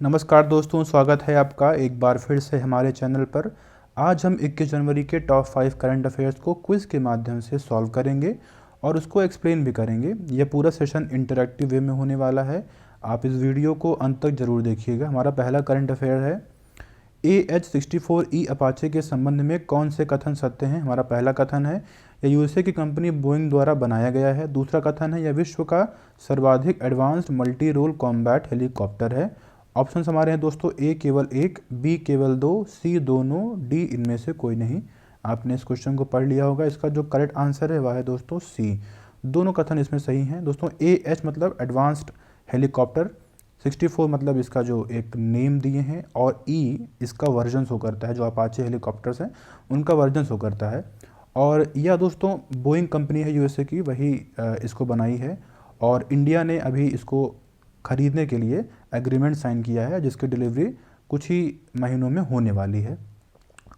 नमस्कार दोस्तों, स्वागत है आपका एक बार फिर से हमारे चैनल पर। आज हम 21 जनवरी के टॉप 5 करंट अफेयर्स को क्विज़ के माध्यम से सॉल्व करेंगे और उसको एक्सप्लेन भी करेंगे। यह पूरा सेशन इंटरैक्टिव वे में होने वाला है। आप इस वीडियो को अंत तक ज़रूर देखिएगा। हमारा पहला करंट अफेयर है, AH-64E अपाचे के संबंध में कौन से कथन सत्य हैं। हमारा पहला कथन है, यह यूएसए की कंपनी बोइंग द्वारा बनाया गया है। दूसरा कथन है, यह विश्व का सर्वाधिक advanced multi role combat helicopter है। ऑप्शन हमारे हैं दोस्तों, ए केवल एक, बी केवल दो, सी दोनों, डी इनमें से कोई नहीं। आपने इस क्वेश्चन को पढ़ लिया होगा। इसका जो करेक्ट आंसर है वह है दोस्तों सी। दोनों कथन इसमें सही हैं दोस्तों। AH मतलब एडवांस्ड हेलीकॉप्टर, 64 मतलब इसका जो एक नेम दिए हैं, और ई इसका वर्जन शो करता है। जो अपाचे हेलीकॉप्टर्स हैं उनका वर्जन शो करता है। और यह दोस्तों बोइंग कंपनी है यूएसए की, वही इसको बनाई है। और इंडिया ने अभी इसको खरीदने के लिए एग्रीमेंट साइन किया है, जिसकी डिलीवरी कुछ ही महीनों में होने वाली है।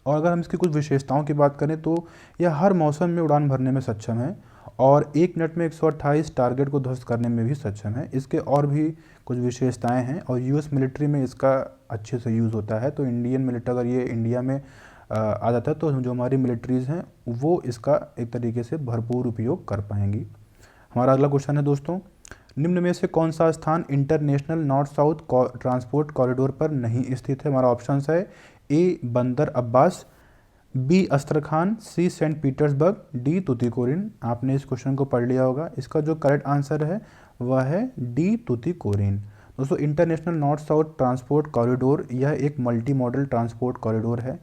और अगर हम इसकी कुछ विशेषताओं की बात करें तो यह हर मौसम में उड़ान भरने में सक्षम है और 1 मिनट में 128 टारगेट को ध्वस्त करने में भी सक्षम है। इसके और भी कुछ विशेषताएं हैं और यूएस मिलिट्री में इसका अच्छे से यूज़ होता है। तो इंडियन मिलिट्री अगर ये इंडिया में आ जाता है तो जो हमारी मिलिट्रीज़ हैं वो इसका एक तरीके से भरपूर उपयोग कर पाएंगी। हमारा अगला क्वेश्चन है दोस्तों, निम्न में से कौन सा स्थान international north south transport corridor पर नहीं स्थित है। हमारा ऑप्शन है, ए बंदर अब्बास, बी अस्त्रखान, सी सेंट पीटर्सबर्ग, डी तुतिकोरिन। आपने इस क्वेश्चन को पढ़ लिया होगा। इसका जो करेक्ट आंसर है वह है डी तुतिकोरिन। दोस्तों, international north south transport corridor यह एक मल्टी मॉडल ट्रांसपोर्ट कॉरिडोर है,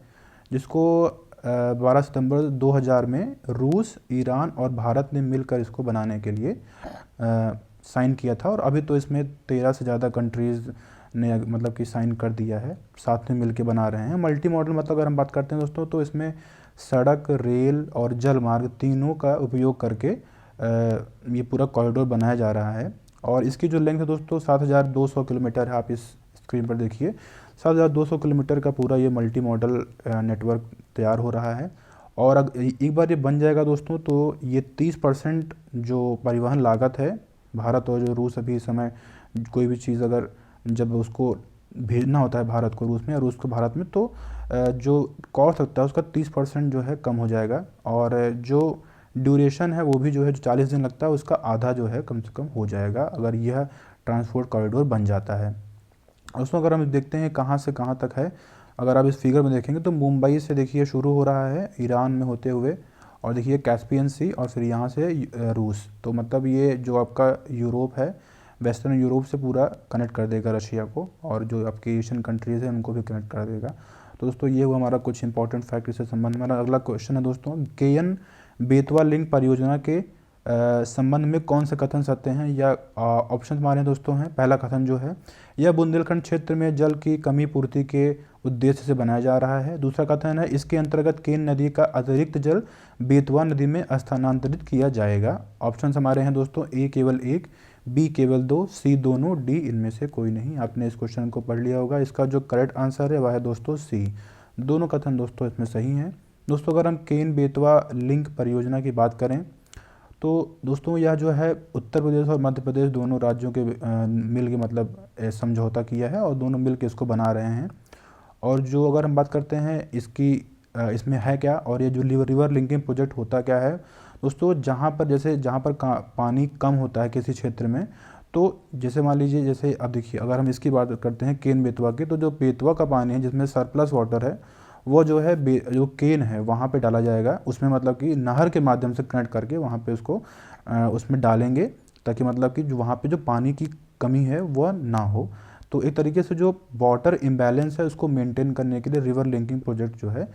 जिसको 12 सितंबर 2000 में रूस, ईरान और भारत ने मिलकर इसको बनाने के लिए साइन किया था। और अभी तो इसमें 13 से ज़्यादा कंट्रीज़ ने मतलब कि साइन कर दिया है, साथ में मिलके बना रहे हैं। मल्टी मॉडल मतलब अगर हम बात करते हैं दोस्तों तो इसमें सड़क, रेल और जल मार्ग तीनों का उपयोग करके ये पूरा कॉरिडोर बनाया जा रहा है। और इसकी जो लेंथ है दोस्तों 7200 किलोमीटर है। आप इस स्क्रीन पर देखिए, 7200 किलोमीटर का पूरा ये मल्टी मॉडल नेटवर्क तैयार हो रहा है। और एक बार ये बन जाएगा दोस्तों तो ये 30% जो परिवहन लागत है, भारत और जो रूस अभी इस समय कोई भी चीज़ अगर जब उसको भेजना होता है भारत को रूस में, और रूस को भारत में, तो जो कॉस्ट लगता है उसका 30% जो है कम हो जाएगा। और जो ड्यूरेशन है वो भी जो है, जो 40 दिन लगता है उसका आधा जो है कम से कम हो जाएगा, अगर यह ट्रांसपोर्ट कॉरिडोर बन जाता है। उसमें अगर हम देखते हैं कहाँ से कहाँ तक है, अगर आप इस फिगर में देखेंगे तो मुंबई से देखिए शुरू हो रहा है ईरान में होते हुए, और देखिए कैस्पियन सी, और फिर यहाँ से रूस। तो मतलब ये जो आपका यूरोप है, वेस्टर्न यूरोप से पूरा कनेक्ट कर देगा रशिया को, और जो आपके एशियन कंट्रीज़ हैं उनको भी कनेक्ट कर देगा। तो दोस्तों ये हुआ हमारा कुछ इंपॉर्टेंट फैक्ट इससे संबंध में। हमारा अगला क्वेश्चन है दोस्तों, केयन बेतवा लिंक परियोजना के संबंध में कौन से कथन सत्य हैं। या ऑप्शन हमारे दोस्तों हैं, पहला कथन जो है, यह बुंदेलखंड क्षेत्र में जल की कमी पूर्ति के उद्देश्य से बनाया जा रहा है। दूसरा कथन है, इसके अंतर्गत केन नदी का अतिरिक्त जल बेतवा नदी में स्थानांतरित किया जाएगा। ऑप्शन हमारे हैं दोस्तों, ए केवल एक, बी केवल दो, सी दोनों, डी इनमें से कोई नहीं। आपने इस क्वेश्चन को पढ़ लिया होगा। इसका जो करेक्ट आंसर है वह है दोस्तों सी। दोनों कथन दोस्तों इसमें सही हैं। दोस्तों, अगर हम केन बेतवा लिंक परियोजना की बात करें तो दोस्तों यह जो है उत्तर प्रदेश और मध्य प्रदेश दोनों राज्यों के मिल के मतलब समझौता किया है, और दोनों मिल के इसको बना रहे हैं। और जो अगर हम बात करते हैं इसकी इसमें है क्या, और ये जो रिवर लिंकिंग प्रोजेक्ट होता क्या है दोस्तों, जहाँ पर जैसे जहाँ पर पानी कम होता है किसी क्षेत्र में, तो जैसे मान लीजिए, जैसे अब देखिए अगर हम इसकी बात करते हैं केन बेतवा की, तो जो बेतवा का पानी है जिसमें सरप्लस वाटर है, वो जो है जो केन है वहाँ पे डाला जाएगा। उसमें मतलब कि नहर के माध्यम से कनेक्ट करके वहाँ पे उसको उसमें डालेंगे, ताकि मतलब कि जो वहाँ पे जो पानी की कमी है वह ना हो। तो एक तरीके से जो वाटर इम्बैलेंस है उसको मेंटेन करने के लिए रिवर लिंकिंग प्रोजेक्ट जो है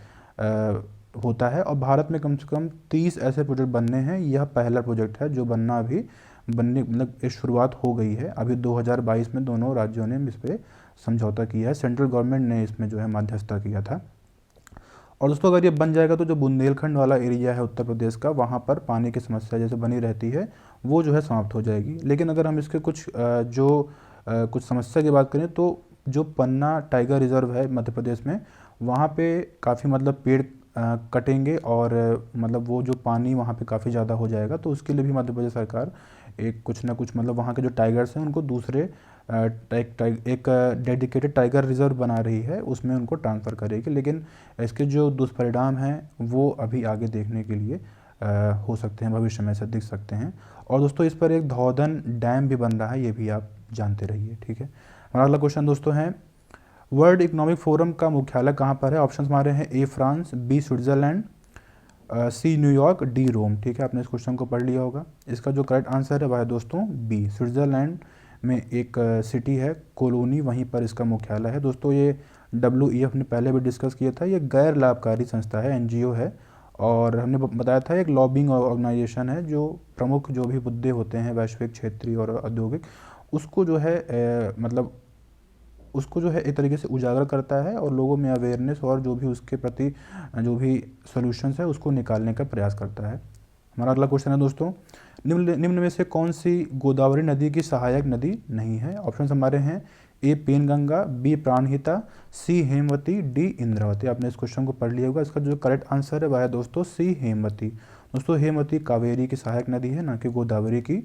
होता है। और भारत में कम से कम 30 ऐसे प्रोजेक्ट बनने हैं। यह पहला प्रोजेक्ट है जो बनना अभी बनने मतलब इस शुरुआत हो गई है। अभी 2022 में दोनों राज्यों ने इस पर समझौता किया है। सेंट्रल गवर्नमेंट ने इसमें जो है मध्यस्थता किया था। और दोस्तों अगर ये बन जाएगा तो जो बुंदेलखंड वाला एरिया है उत्तर प्रदेश का, वहाँ पर पानी की समस्या जैसे बनी रहती है वो जो है समाप्त हो जाएगी। लेकिन अगर हम इसके कुछ कुछ समस्या की बात करें तो जो पन्ना टाइगर रिजर्व है मध्य प्रदेश में, वहाँ पे काफ़ी मतलब पेड़ कटेंगे, और मतलब वो जो पानी वहाँ पे काफ़ी ज़्यादा हो जाएगा। तो उसके लिए भी मध्य प्रदेश सरकार एक कुछ ना कुछ मतलब वहाँ के जो टाइगर्स हैं उनको दूसरे एक डेडिकेटेड टाइगर रिजर्व बना रही है, उसमें उनको ट्रांसफ़र करेगी। लेकिन इसके जो दुष्परिणाम हैं वो अभी आगे देखने के लिए हो सकते हैं, भविष्य में से दिख सकते हैं। और दोस्तों इस पर एक धौधन डैम भी बन रहा है, ये भी आप जानते रहिए, ठीक है। हमारा अगला क्वेश्चन दोस्तों है, वर्ल्ड इकोनॉमिक फोरम का मुख्यालय कहाँ पर है? ऑप्शन हमारे हैं A France, B Switzerland, C New York, D Rome, ठीक है। आपने इस क्वेश्चन को पढ़ लिया होगा। इसका जो करेक्ट आंसर है वह है दोस्तों बी, स्विट्ज़रलैंड में एक सिटी है कोलोनी, वहीं पर इसका मुख्यालय है। दोस्तों ये WEF ने पहले भी डिस्कस किया था, ये गैर लाभकारी संस्था है, NGO है। और हमने बताया था एक लॉबिंग ऑर्गेनाइजेशन है जो प्रमुख जो भी मुद्दे होते हैं वैश्विक, क्षेत्रीय और औद्योगिक, उसको जो है मतलब उसको जो है एक तरीके से उजागर करता है और लोगों में अवेयरनेस और जो भी उसके प्रति जो भी सॉल्यूशंस है उसको निकालने का प्रयास करता है। हमारा अगला क्वेश्चन है दोस्तों, निम्न में से कौन सी गोदावरी नदी की सहायक नदी नहीं है? ऑप्शन हमारे हैं ए पेनगंगा, बी प्राणहिता, सी हेमवती, डी इंद्रावती। आपने इस क्वेश्चन को पढ़ लिया होगा। इसका जो करेक्ट आंसर है वह है दोस्तों सी हेमवती। दोस्तों हेमवती कावेरी की सहायक नदी है, ना कि गोदावरी की।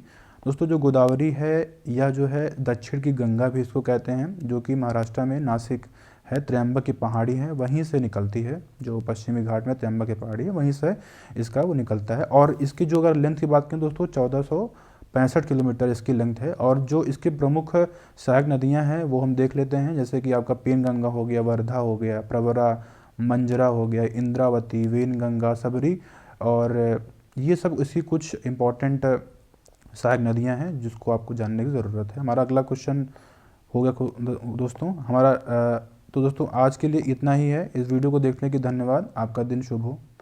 दोस्तों जो गोदावरी है या जो है दक्षिण की गंगा भी इसको कहते हैं, जो कि महाराष्ट्र में नासिक है, त्र्यंबक की पहाड़ी है, वहीं से निकलती है। जो पश्चिमी घाट में त्र्यंबक की पहाड़ी है वहीं से इसका वो निकलता है। और इसकी जो अगर लेंथ की बात करें दोस्तों 1465 किलोमीटर इसकी लेंथ है। और जो इसकी प्रमुख सहायक नदियां हैं वो हम देख लेते हैं, जैसे कि आपका पेनगंगा हो गया, वर्धा हो गया, प्रवरा, मंजरा हो गया, इंद्रावती, वेनगंगा, सबरी, और ये सब इसी कुछ इम्पॉर्टेंट सहायक नदियां हैं जिसको आपको जानने की ज़रूरत है। हमारा अगला क्वेश्चन हो गया दोस्तों हमारा तो दोस्तों आज के लिए इतना ही है। इस वीडियो को देखने के धन्यवाद। आपका दिन शुभ हो।